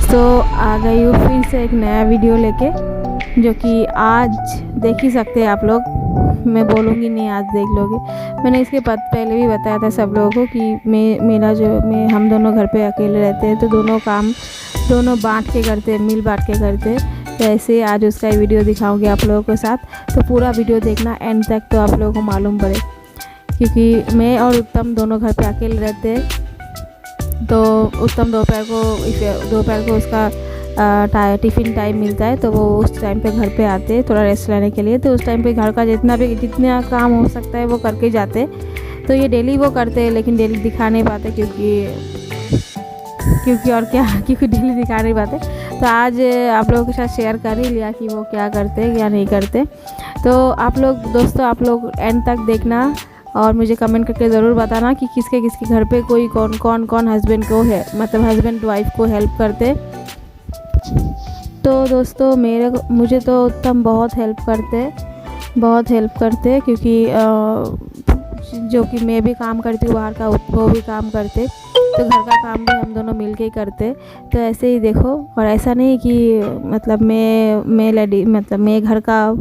दोस्तों आ गई हूँ फिर से एक नया वीडियो लेके, जो कि आज देख ही सकते हैं आप लोग। मैं बोलूँगी नहीं, आज देख लोगे। मैंने इसके पहले भी बताया था सब लोगों को कि मैं हम दोनों घर पे अकेले रहते हैं, तो दोनों काम बांट के करते हैं, मिल बांट के करते हैं। तो ऐसे आज उसका वीडियो दिखाऊंगी आप लोगों के साथ, तो पूरा वीडियो देखना एंड तक, तो आप लोगों को मालूम पड़े। क्योंकि मैं और उत्तम दोनों घर पे अकेले रहते हैं, तो उत्तम दोपहर को उसका टिफ़िन टाइम मिलता है, तो वो उस टाइम पे घर पे आते हैं थोड़ा रेस्ट लेने के लिए। तो उस टाइम पे घर का जितना काम हो सकता है वो करके जाते हैं। तो ये डेली वो करते हैं, लेकिन डेली दिखा नहीं पाते क्योंकि डेली दिखा नहीं पाते। तो आज आप लोगों के साथ शेयर कर ही लिया कि वो क्या करते हैं क्या नहीं करते। तो आप लोग एंड तक देखना और मुझे कमेंट करके ज़रूर बताना कि किसके घर पे कौन हस्बैंड को है, मतलब हस्बैंड वाइफ को हेल्प करते। तो दोस्तों मुझे तो उत्तम बहुत हेल्प करते क्योंकि जो कि मैं भी काम करती हूँ बाहर का, वो भी काम करते, तो घर का काम भी हम दोनों मिल के ही करते। तो ऐसे ही देखो, और ऐसा नहीं कि मतलब मैं घर का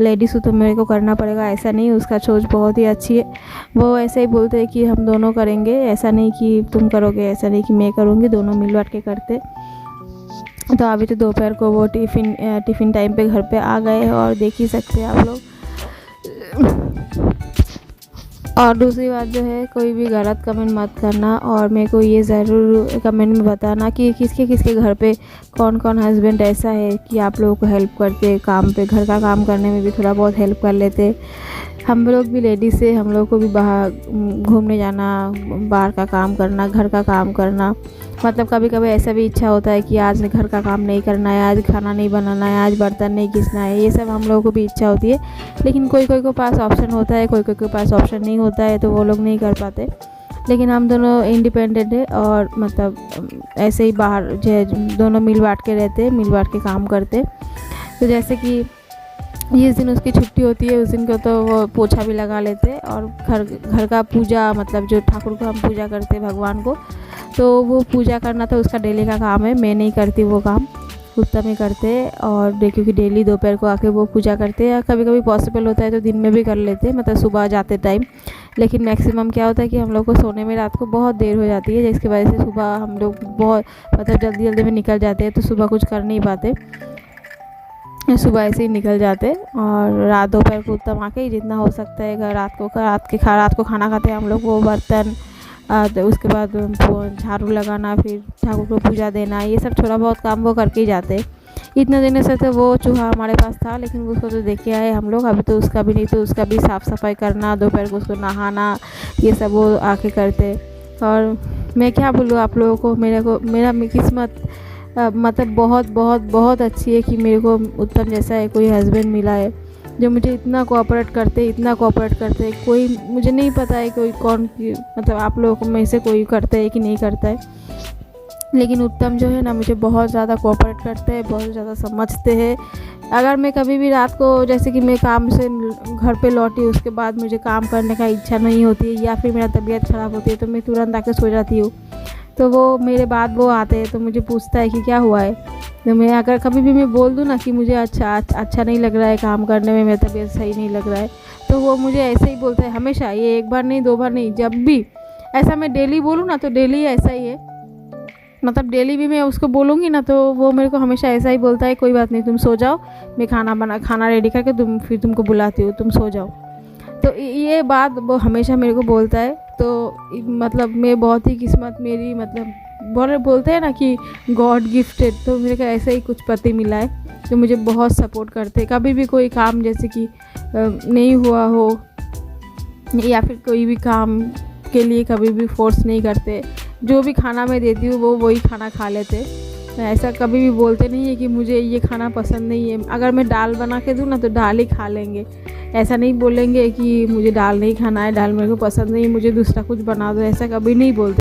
लेडीज़ हूँ तो मेरे को करना पड़ेगा, ऐसा नहीं। उसका सोच बहुत ही अच्छी है। वो ऐसे ही बोलते हैं कि हम दोनों करेंगे, ऐसा नहीं कि तुम करोगे, ऐसा नहीं कि मैं करूँगी, दोनों मिल बांट के करते। तो अभी तो दोपहर को वो टिफ़िन टाइम पे घर पे आ गए, और देख ही सकते हैं आप लोग। और दूसरी बात जो है, कोई भी गलत कमेंट मत करना, और मेरे को ये ज़रूर कमेंट में बताना कि किसके घर पे कौन हस्बैंड ऐसा है कि आप लोगों को हेल्प करते काम पे, घर का काम करने में भी थोड़ा बहुत हेल्प कर लेते। हम लोग भी लेडीज़ से, हम लोग को भी बाहर घूमने जाना, बाहर का काम करना, घर का काम करना, मतलब कभी कभी ऐसा भी इच्छा होता है कि आज घर का काम नहीं करना है, आज खाना नहीं बनाना है, आज बर्तन नहीं घिसना है, ये सब हम लोगों को भी इच्छा होती है। लेकिन कोई के पास ऑप्शन होता है, कोई के पास ऑप्शन नहीं होता है, तो वो लोग नहीं कर पाते। लेकिन हम दोनों इंडिपेंडेंट है, और मतलब ऐसे ही बाहर जो दोनों मिल बांट के रहते हैं, मिल बांट के काम करते। तो जैसे कि जिस दिन उसकी छुट्टी होती है उस दिन को तो वो पोछा भी लगा लेते, और घर का पूजा, मतलब जो ठाकुर को हम पूजा करते हैं भगवान को, तो वो पूजा करना तो उसका डेली का काम है। मैं नहीं करती वो काम, उत्तम ही करते। और क्योंकि डेली दोपहर को आके वो पूजा करते हैं, या कभी कभी पॉसिबल होता है तो दिन में भी कर लेते हैं, मतलब सुबह जाते टाइम। लेकिन मैक्सिमम क्या होता है कि हम लोग को सोने में रात को बहुत देर हो जाती है, जिसकी वजह से सुबह हम लोग बहुत मतलब जल्दी में निकल जाते हैं, तो सुबह कुछ कर नहीं पाते, सुबह ऐसे ही निकल जाते। और रात दोपहर को उत्तम आके ही जितना हो सकता है रात को खाना खाते हैं हम लोग, वो बर्तन, तो उसके बाद झाड़ू लगाना, फिर ठाकुर को पूजा देना, ये सब थोड़ा बहुत काम वो करके ही जाते। इतने दिनों से तो वो चूहा हमारे पास था, लेकिन उसको तो देख के आए हम लोग, अभी तो उसका भी नहीं, तो उसका भी साफ़ सफाई करना, दोपहर को उसको नहाना, ये सब वो आके करते। और मैं क्या बोलूँ आप लोगों को, मेरा किस्मत मतलब बहुत अच्छी है कि मेरे को उत्तम जैसा है कोई हस्बैंड मिला है, जो मुझे इतना कोऑपरेट करते। कोई मुझे नहीं पता है कोई मतलब आप लोगों में से कोई करता है कि नहीं करता है, लेकिन उत्तम जो है ना मुझे बहुत ज़्यादा कोऑपरेट करते हैं, बहुत ज़्यादा समझते हैं। अगर मैं कभी भी रात को, जैसे कि मैं काम से घर पे लौटी, उसके बाद मुझे काम करने का इच्छा नहीं होती है, या फिर मेरा तबीयत ख़राब होती है, तो मैं तुरंत आके सो जाती हूँ। तो वो मेरे बाद वो आते हैं, तो मुझे पूछता है कि क्या हुआ है। तो मैं अगर कभी भी मैं बोल दूँ ना कि मुझे अच्छा नहीं लग रहा है काम करने में, मेरा तबीयत सही नहीं लग रहा है, तो वो मुझे ऐसे ही बोलता है हमेशा। ये एक बार नहीं, दो बार नहीं, जब भी ऐसा मैं डेली बोलूँ ना, तो डेली ऐसा ही है। मतलब डेली भी मैं उसको बोलूँगी ना, तो वो मेरे को हमेशा ऐसा ही बोलता है, कोई बात नहीं, तुम सो जाओ, मैं खाना रेडी करके फिर तुमको बुलाती हूँ, तुम सो जाओ। तो ये बात वो हमेशा मेरे को बोलता है। तो मतलब मैं बहुत ही किस्मत मेरी, मतलब बोलते हैं ना कि गॉड गिफ्टेड, तो मेरे को ऐसा ही कुछ पति मिला है, जो मुझे बहुत सपोर्ट करते। कभी भी कोई काम जैसे कि नहीं हुआ हो, या फिर कोई भी काम के लिए कभी भी फोर्स नहीं करते। जो भी खाना मैं देती हूँ वो वही खाना खा लेते। ऐसा कभी भी बोलते नहीं है कि मुझे ये खाना पसंद नहीं है। अगर मैं दाल बना के दूँ ना, तो दाल ही खा लेंगे, ऐसा नहीं बोलेंगे कि मुझे दाल नहीं खाना है, दाल मेरे को पसंद नहीं, मुझे दूसरा कुछ बना दो, ऐसा कभी नहीं बोलते।